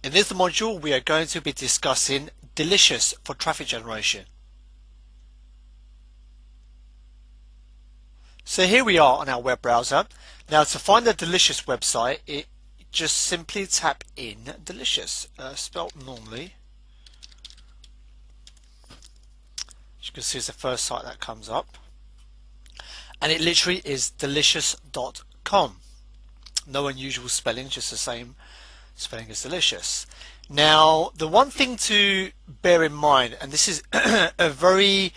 In this module, we are going to be discussing Delicious for traffic generation. So here we are on our web browser. Now to find the Delicious website, just simply tap in Delicious, spelled normally. As you can see, it's the first site that comes up. And it literally is delicious.com. No unusual spelling, just the same spelling as delicious. Now, the one thing to bear in mind, and this is a very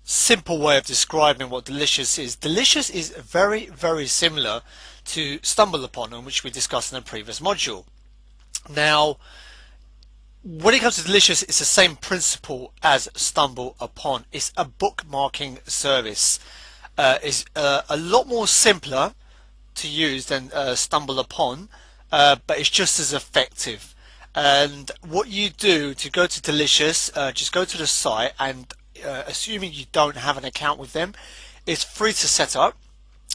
simple way of describing what delicious is. Delicious is very, very similar to Stumble Upon, on which we discussed in a previous module. Now, when it comes to delicious, it's the same principle as Stumble Upon. It's a bookmarking service. It's a lot more simpler to use than Stumble Upon, but it's just as effective. And what you do to go to Delicious, just go to the site, and assuming you don't have an account with them, it's free to set up.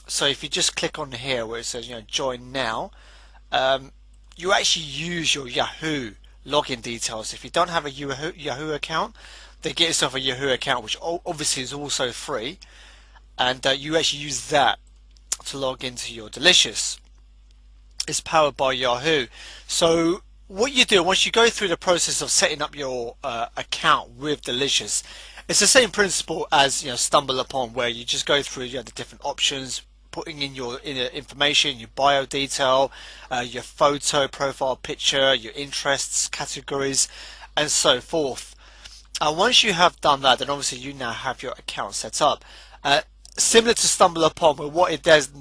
So if you just click on here where it says join now, you actually use your Yahoo login details. If you don't have a Yahoo account, then get yourself a Yahoo account, which obviously is also free, and you actually use that to log into your Delicious. It's powered by Yahoo. So what you do once you go through the process of setting up your account with Delicious, it's the same principle as Stumble Upon, where you just go through the different options, putting in your information, your bio detail, your photo profile picture, your interests, categories, and so forth. And once you have done that, then obviously you now have your account set up. Similar to Stumble Upon, where what it does,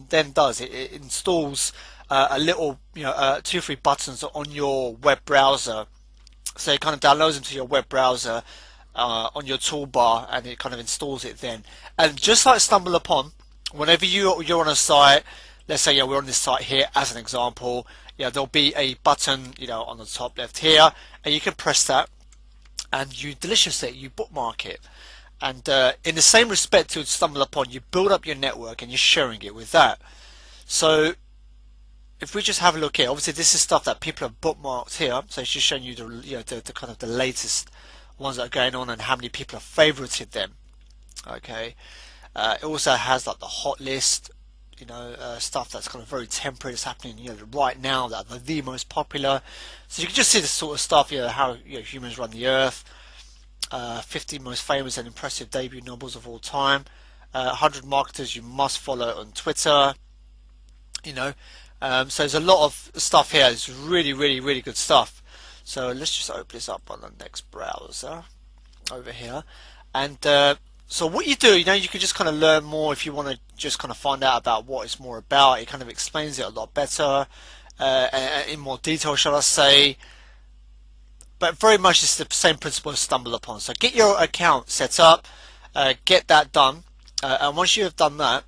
it installs a little, 2-3 buttons on your web browser. So it kind of downloads them to your web browser on your toolbar, and it kind of installs it then. And just like Stumble Upon, whenever you're on a site, let's say we're on this site here as an example, there'll be a button on the top left here, and you can press that, and you delicious it, you bookmark it. And in the same respect to Stumble Upon, you build up your network and you're sharing it with that. So if we just have a look here, obviously this is stuff that people have bookmarked here, so it's just showing you the kind of the latest ones that are going on and how many people have favorited them. Okay, it also has like the hot list, stuff that's kind of very temporary, that's happening right now, that are the most popular. So you can just see this sort of stuff, how humans run the earth, 50 most famous and impressive debut novels of all time, 100 marketers you must follow on Twitter. So there's a lot of stuff here. It's really, really, really good stuff. So let's just open this up on the next browser over here. And so what you do, you can just kind of learn more if you want to just kind of find out about what it's more about. It kind of explains it a lot better, in more detail, shall I say. But very much it's the same principle as Stumble Upon. So get your account set up, get that done, and once you have done that,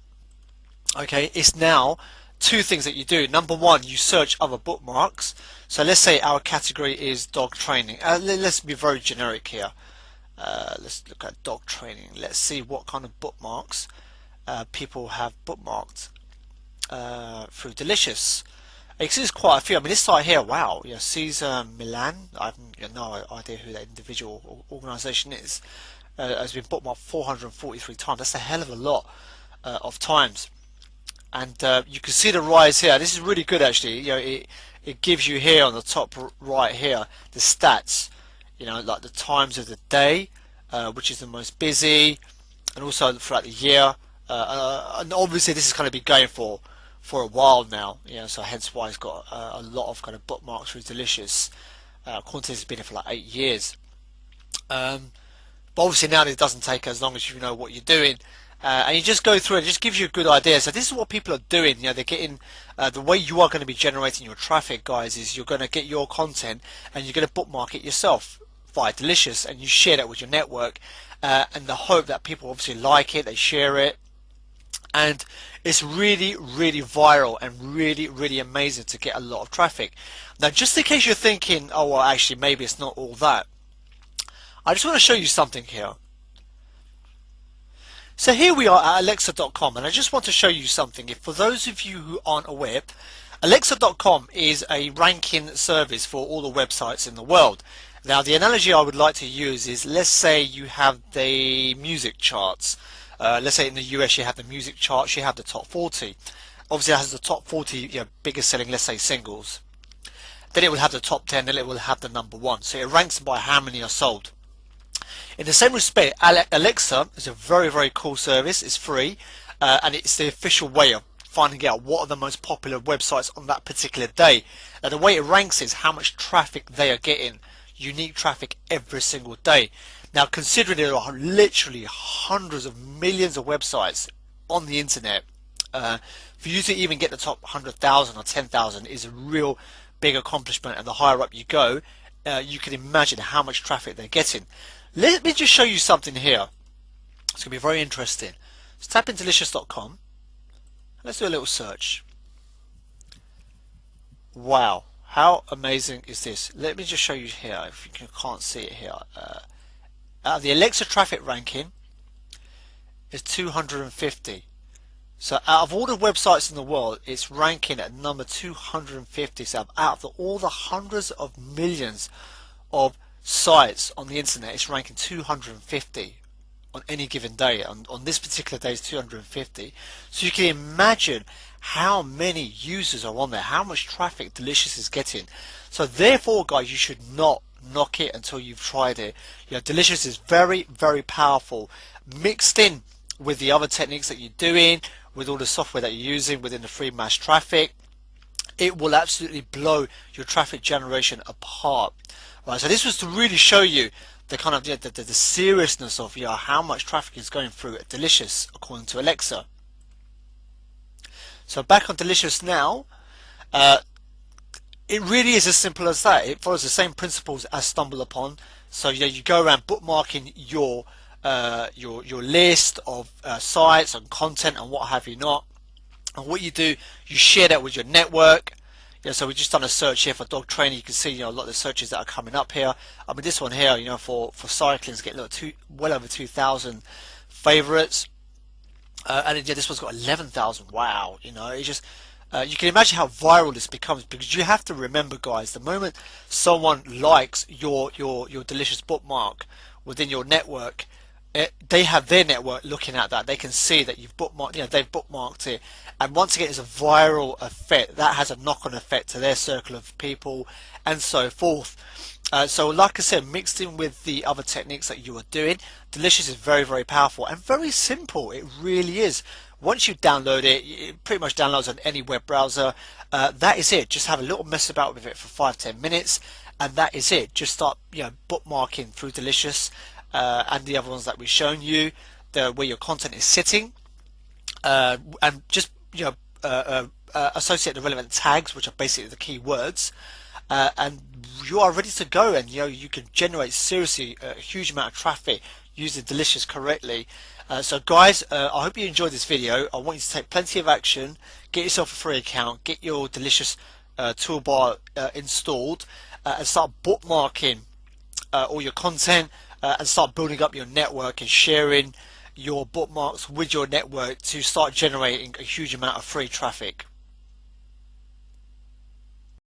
okay, it's now two things that you do. Number one, you search other bookmarks. So let's say our category is dog training. Let's be very generic here. Let's look at dog training. Let's see what kind of bookmarks people have bookmarked through Delicious. You can see there's quite a few. I mean, this site here, wow, Caesar Milan, I have no idea who that individual organisation is, has been bookmarked 443 times. That's a hell of a lot of times. And you can see the rise here. This is really good, actually. It gives you here on the top right here the stats, like the times of the day, which is the most busy, and also throughout the year. And obviously this is going to be going for a while now, so hence why it's got a lot of kind of bookmarks through Delicious. Content has been here for like 8 years. But obviously now it doesn't take as long as you know what you're doing. And you just go through it, it just gives you a good idea. So this is what people are doing. They're getting the way you are going to be generating your traffic, guys, is you're going to get your content and you're going to bookmark it yourself via Delicious, and you share that with your network, and the hope that people obviously like it, they share it, and it's really, really viral and really, really amazing to get a lot of traffic. Now, just in case you're thinking, oh well, actually maybe it's not all that, I just want to show you something here. So here we are at alexa.com, and I just want to show you something. If for those of you who aren't aware, Alexa.com is a ranking service for all the websites in the world. Now, the analogy I would like to use is, let's say you have the music charts. Let's say in the US you have the music charts, you have the top 40. Obviously, it has the top 40 biggest selling, let's say, singles. Then it will have the top 10, then it will have the number 1. So it ranks by how many are sold. In the same respect, Alexa is a very, very cool service. It's free, and it's the official way of finding out what are the most popular websites on that particular day. Now, the way it ranks is how much traffic they are getting, unique traffic every single day. Now, considering there are literally hundreds of millions of websites on the internet, for you to even get the top 100,000 or 10,000 is a real big accomplishment, and the higher up you go, you can imagine how much traffic they're getting. Let me just show you something here. It's going to be very interesting. Let's tap into delicious.com. Let's do a little search. Wow, how amazing is this? Let me just show you here, if you can't see it here. The Alexa traffic ranking is 250. So out of all the websites in the world, it's ranking at number 250. So out of all the hundreds of millions of sites on the internet, it's ranking 250 on any given day. On this particular day, it's 250. So you can imagine how many users are on there, how much traffic Delicious is getting. So therefore, guys, you should not knock it until you've tried it. Delicious is very, very powerful. Mixed in with the other techniques that you're doing, with all the software that you're using within the free mass traffic, it will absolutely blow your traffic generation apart. Right, so this was to really show you the kind of the seriousness of how much traffic is going through at Delicious according to Alexa. So back on Delicious now, it really is as simple as that. It follows the same principles as Stumble Upon. So you go around bookmarking your list of sites and content and what have you not, and what you do, you share that with your network. So we've just done a search here for dog training. You can see a lot of the searches that are coming up here. I mean, this one here, for cycling is getting well over 2,000 favorites, and this one's got 11,000. Wow, it's just you can imagine how viral this becomes, because you have to remember, guys, the moment someone likes your Delicious bookmark within your network, they have their network looking at that. They can see that you've bookmarked, they've bookmarked it, and once again, it's a viral effect that has a knock-on effect to their circle of people and so forth. So like I said, mixed in with the other techniques that you are doing, Delicious is very, very powerful and very simple. It really is. Once you download it, it pretty much downloads on any web browser. That is it. Just have a little mess about with it for 5-10 minutes, and that is it. Just start bookmarking through Delicious. And the other ones that we've shown you, where your content is sitting, and just associate the relevant tags, which are basically the keywords, and you are ready to go. And you can generate seriously a huge amount of traffic using Delicious correctly. So guys, I hope you enjoyed this video. I want you to take plenty of action, get yourself a free account, get your Delicious toolbar installed, and start bookmarking all your content. And start building up your network and sharing your bookmarks with your network to start generating a huge amount of free traffic.